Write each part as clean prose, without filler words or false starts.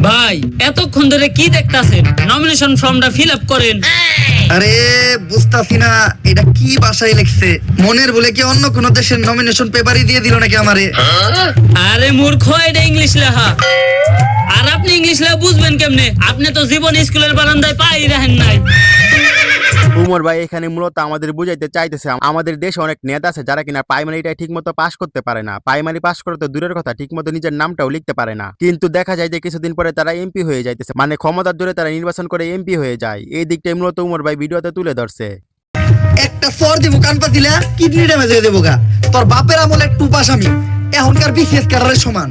ভাই এতক্ষণ ধরে কি দেখতাছেন? নমিনেশন ফর্মটা ফিল আপ করেন। আরে বুঝতাছি না এটা কি ভাষায় লিখছে। মনের বলে কি অন্য কোন দেশের নমিনেশন পেপারই দিয়ে দিল নাকি আমারে? আরে মূর্খ, এটা ইংলিশ লেখা। আর আপনি ইংলিশ লেখা বুঝবেন কেমনে? আপনি তো জীবন স্কুলের বারান্দায় পাই রাখেন নাই। উমর ভাই এখানে মূলত আমাদের বুঝাইতে চাইতেছে আমাদের দেশে অনেক নেতা আছে যারা কিনা প্রাইমারিটা ঠিক মতো পাস করতে পারে না। প্রাইমারি পাস করে তো দূরের কথা, ঠিক মতো নিজের নামটাও লিখতে পারে না, কিন্তু দেখা যায় যে কিছুদিন পরে তারা এমপি হয়ে যাইতেছে, মানে ক্ষমতার জোরে তারা নির্বাচন করে এমপি হয়ে যায়। এই দিকটাই মূলত উমর ভাই ভিডিওতে তুলে ধরছে। একটা সর দিব কান পাতিলা কিডনি ড্যামেজ হয়ে দেবো গা। তোর বাপের আমলে একটু পাস আমি এখনকার বিসিএস ক্যাডারের সমান।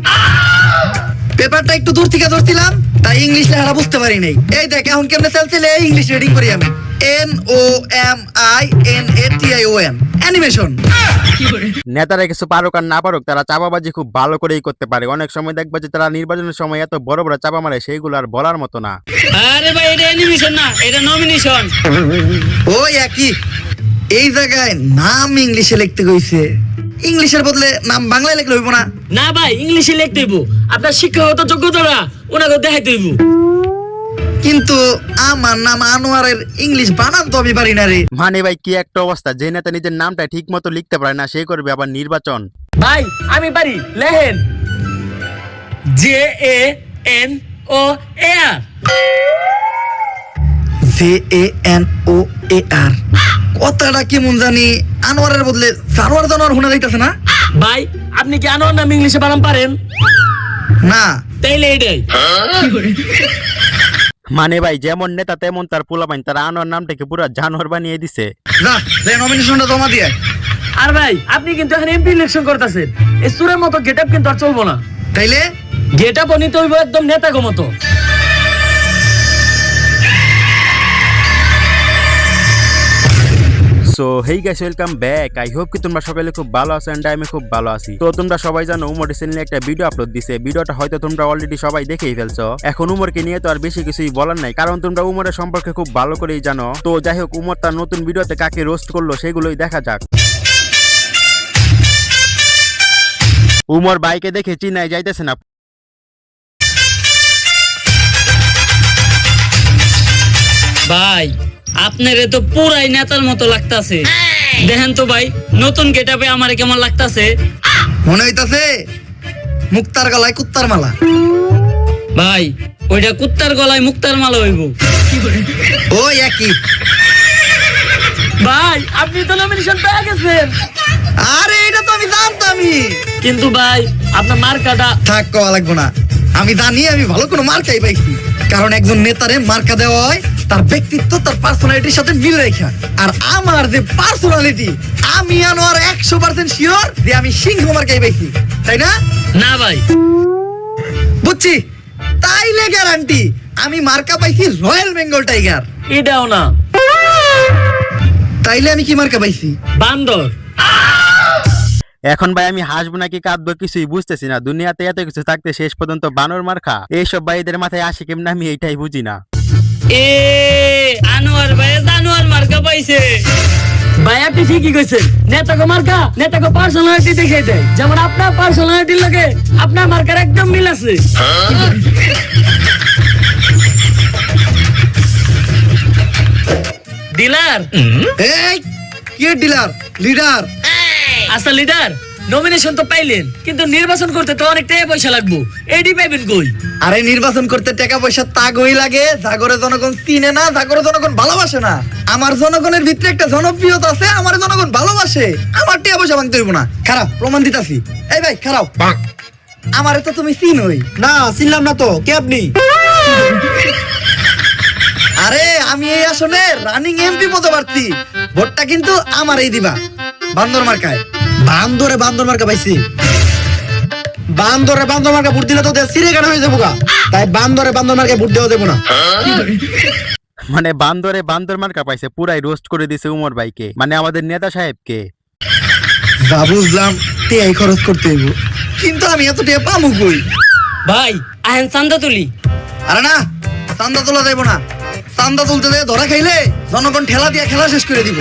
পেপারটা একটু দূর থেকে ধরছিলাম তাই ইংলিশ লেখাটা বুঝতে পারি নাই। এই দেখ এখন কেমনে চলছিল ইংলিশ রিডিং করি আমি। NOMINATION animation. নেতারা কিছু পারুক আর না পারুক, তারা চাপাবাজি খুব ভালো করেই করতে পারে। অনেক সময় দেখবা যে তারা নির্বাচনের সময় এত বড় বড় চাপা মারে সেইগুলো আর বলার মতো না। আরে ভাই এটা অ্যানিমেশন না, এটা নমিনেশন। ওই একই। এই জায়গায় নাম ইংলিশে লিখতে কইছে, ইংলিশের বদলে নাম বাংলায় লিখলে হইব না? না ভাই ইংলিশে লিখতে হইব। আপনার শিক্ষাগত যোগ্যতাটা ওনাকে দেখাইতে হইব। কিন্তু আমার নাম আনোয়ারের ইংলিশ বানান তো আমি পারি না রে। মানে ভাই কি একটা অবস্থা, যে নেতা নিজের নামটা ঠিক মতো লিখতে পারে না সে করবে আবার নির্বাচন। ভাই আমি পারি, লেখেন JANOAR। JANOAR কথাটা কেমন জানি আনোয়ারের বদলে জানোয়ার জানোয়ার শোনা যাইতেছে না? ভাই আপনি কি আনোয়ার নাম ইংলিশে বানান পারেন? না তাইলে এটাই। মানে ভাই যেমন নেতা তেমন তার পোলাপাইন, তারা আনোয়ার নামটাকে পুরো জানোয়ার বানিয়ে দিছে। যা যে নমিনেশনটা জমা দিয়ে। আর ভাই আপনি কিন্তু এখন এমপি ইলেকশন করতেছেন, এই সুরের মতো গেটআপ কিন্তু আর চলবো না। তাইলে গেটআপ নিতে হইব একদম নেতাগো মতো। So hey guys, welcome back. I hope কি তোমরা সকালে খুব ভালো আছো এন্ড আমি খুব ভালো আছি। তো তোমরা সবাই জানো উমর চ্যানেলে একটা ভিডিও আপলোড দিছে। ভিডিওটা হয়তো তোমরা অলরেডি সবাই দেখেই ফেলছো। এখন উমরকে নিয়ে তো আর বেশি কিছুই বলার নাই, কারণ তোমরা উমরের সম্পর্কে খুব ভালো করেই জানো। তো যাই হোক, উমর তার নতুন ভিডিওতে কাকে রোস্ট করলো সেগুলোই দেখা যাক। উমর বাইকে দেখে চিনাই যাইতেছে না। ভাই আপনারে তো পুরাই নেতার মতো লাগতাছে। দেখেন তো ভাই নতুন গেটআপে আমারে কেমন লাগতাছে। মনে হইতাছে মুক্তার গলায় কুত্তার মালা। ভাই ওইটা কুত্তার গলায় মুক্তার মালা হইব। ওই একই। ভাই আপনি তো নমিনেশন পেয়ে গেছেন। আরে এটা তো আমি জানতামই, কিন্তু ভাই আপনার মার্কাটা থাক কওয়া লাগবো না। আমি জানি আমি ভালো কোনো মার্কাই পাইছি, কারণ একজন নেতারে মার্কা দেওয়া হয় তার ব্যক্তিত্ব তার পার্সোনালিটির সাথে মিল রেখা। আর আমার যে পার্সোনালিটি, আমি আনোয়ার 100% শিওর যে আমি সিংহ মার্কাই পাইছি, তাই না? না ভাই বুঝছি, তাইলে গ্যারান্টি আমি মার্কা পাইছি রয়্যাল বেঙ্গল টাইগার। এটাও না। তাইলে আমি কি মার্কা পাইছি? বান্দর। এখন ভাই আমি হাসবো নাকি কাঁদবো কিছুই বুঝতেছি না। দুনিয়াতে এত কিছু থাকতে শেষ পর্যন্ত বানর মার্কা, এইসব ভাইদের মাথায় আসে কেমন আমি এইটাই বুঝি না। এ আনোয়ার ভাই জানোয়ার মার্কা পাইছে। ভাই আপনি ঠিকই কইছেন, নেতাকে মার্কা নেতাকে পার্সোনালিটি দেখাই দেয়। যেমন আপনার পার্সোনালিটির লগে আপনার মার্কার একদম মিল আছে। ডিলার। এই কে ডিলার? লিডার। আচ্ছা লিডার, নমিনেশন তো পাইলেন, কিন্তু নির্বাচন করতে তো অনেক টাকা পয়সা লাগবে, এডি পাইবেন কই? আরে নির্বাচন করতে টাকা পয়সা তাগই লাগে, জাগরে জনগণ চিনে না, জাগরে জনগণ ভালোবাসে না। আমার জনগণের ভিতরে একটা জনপ্রিয়তা আছে, আমার জনগণ ভালোবাসে। আমার টাকা পয়সা ভাঙতে হইব না। খারাপ প্রমাণ দিতাছি। এই ভাই খারাপ, আমারে তো তুমি চিনোই না। চিনলাম না তো, কে আপনি? আরে আমি এই আসনে রানিং এমপি মতো প্রার্থী। ভোটটা কিন্তু আমারই দিবা, বান্দর মার্কায়। বান্দরে বান্দর মার্কা পাইছি। বান্দরে বান্দর মার্কা ভোট দিলে তো সিরে কাটা হয়ে যাবো গা। তাই বান্দরে বান্দর মার্কা ভোট দেওয়া দেবো না। মানে বান্দরে বান্দর মার্কা পাইছে, পুরাই রোস্ট করে দিছে উমর ভাইকে, মানে আমাদের নেতা সাহেবকে। যা বুঝলাম টিয়াই খরচ করতে হইব, কিন্তু আমি এত টিয়া পামু কই? ভাই আহেন চান্দা তুলি। আরে না, চান্দা তোলা যাইব না। চান্দা তুলতে যায় ধরা খাইলে জনগণ ঠেলা দিয়ে খেলা শেষ করে দিব।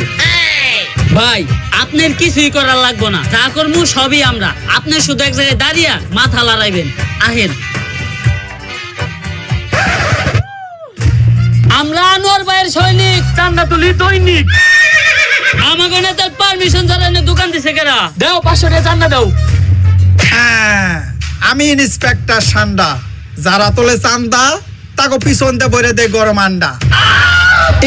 ভাই আপনার কিছুই করার লাগবো না, যা করবো সবই আমরা। আপনি শুধু এক জায়গায় দাঁড়িয়ে মাথা লড়াইবেন। আহেন আমরা আনোয়ার ভাইয়ের সৈনিক, চান্দা তুলি দৈনিক। আমাকে নেতার পারমিশন ছাড়া এনে দোকান দিছে কেরা? দাও 500 টাকা চান্দা দাও। হ্যাঁ, আমি ইন্সপেক্টর সান্ডা, যারা তোলে চান্দা তাকে পিছন দিয়ে বইরে দেয় গরম আন্ডা।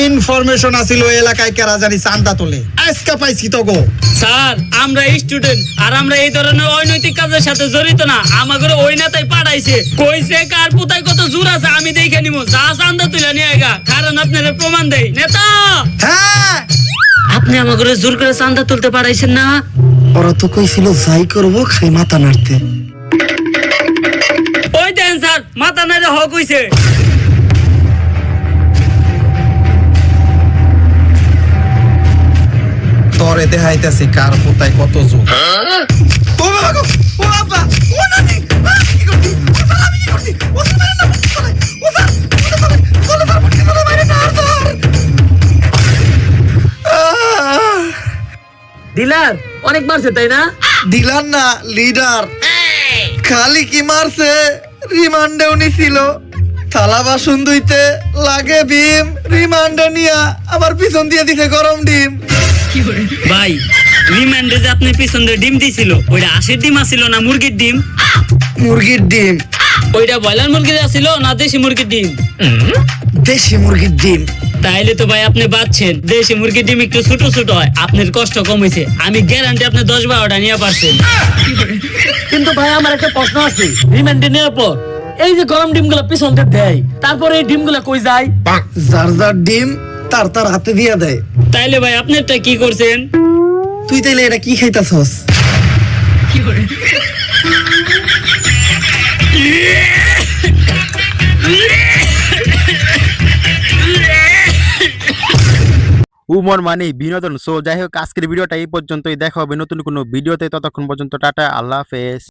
ইনফরমেশন আছিল ওই এলাকায় কেরা জানি চান্দা তোলে, আজকে পাইছি তো গো। স্যার আমরা স্টুডেন্ট আর আমরা এই ধরনের অনৈতিক কাজের সাথে জড়িত না। আমাকে ওই নেতাই পাঠাইছে, কইছে কার পুতায় কত জোর আছে আমি দেখে নিব, যা চান্দা তুলে নিয়ে গা, কারণ আপনারা প্রমাণ দেই। নেতা হ্যাঁ, আপনি আমাকে জোর করে চান্দা তুলতে পারাইছেন না? ওরা তো কইছিল যাই করবো খাই মাথা নাড়তে। ওই দেন স্যার, মাথা নাইলে হক হইছে। তরে দেখাইতেছি কার পোতায় কত জোর। ও বাবা গো, ও বাবা, ও নানি, কি করছি? ও স্যার, আমি কি করছি? ও স্যার, মেরে না, মুক্তি করে। ও স্যার, মুক্তি করে, বাইরে না, স্যার। ডিলার অনেক মারছে তাই না? দিলাম না, লিডার। খালি কি মারছে, রিমান্ডেও নিছিল। থালা বাসন ধুইতে লাগে ভীম, রিমান্ডে নিয়া আবার পিছন দিয়ে দিছে গরম ডিম। ভাই রিমান্ডে যে আপনি পিছন দিয়ে ডিম দিছিল, ওইটা আশির ডিম আসিল না মুরগির ডিম? মুরগির ডিম, ওইটা ব্রয়লার মুরগির আসিল না দেশি মুরগির ডিম? দেশি মুরগির ডিম। তাইলে তো ভাই আপনি বাঁচছেন। দেশি মুরগির ডিম একটু ছোট ছোট হয়, আপনার কষ্ট কমেছে। আমি গ্যারান্টি আপনি 10-12টা নিয়ে পারছেন। কিন্তু ভাই আমার একটা প্রশ্ন আছে, রিমান্ডে নেওয়ার পর এই যে গরম ডিমগুলো পিছন দিয়ে দেয়, তারপরে এই ডিমগুলো কই যায়? যার যার ডিম তার তার হাতে দিয়া দেয়। তাইলে ভাই আপনারটা কি করছেন? তুই তাইলে এটা কি খাইতাছস? উমর মানে বিনোদন। সো যাই হোক, আজকের ভিডিওটা এই পর্যন্তই। দেখা হবে নতুন কোনো ভিডিওতে, ততক্ষণ পর্যন্ত টাটা, আল্লাহ হাফেজ।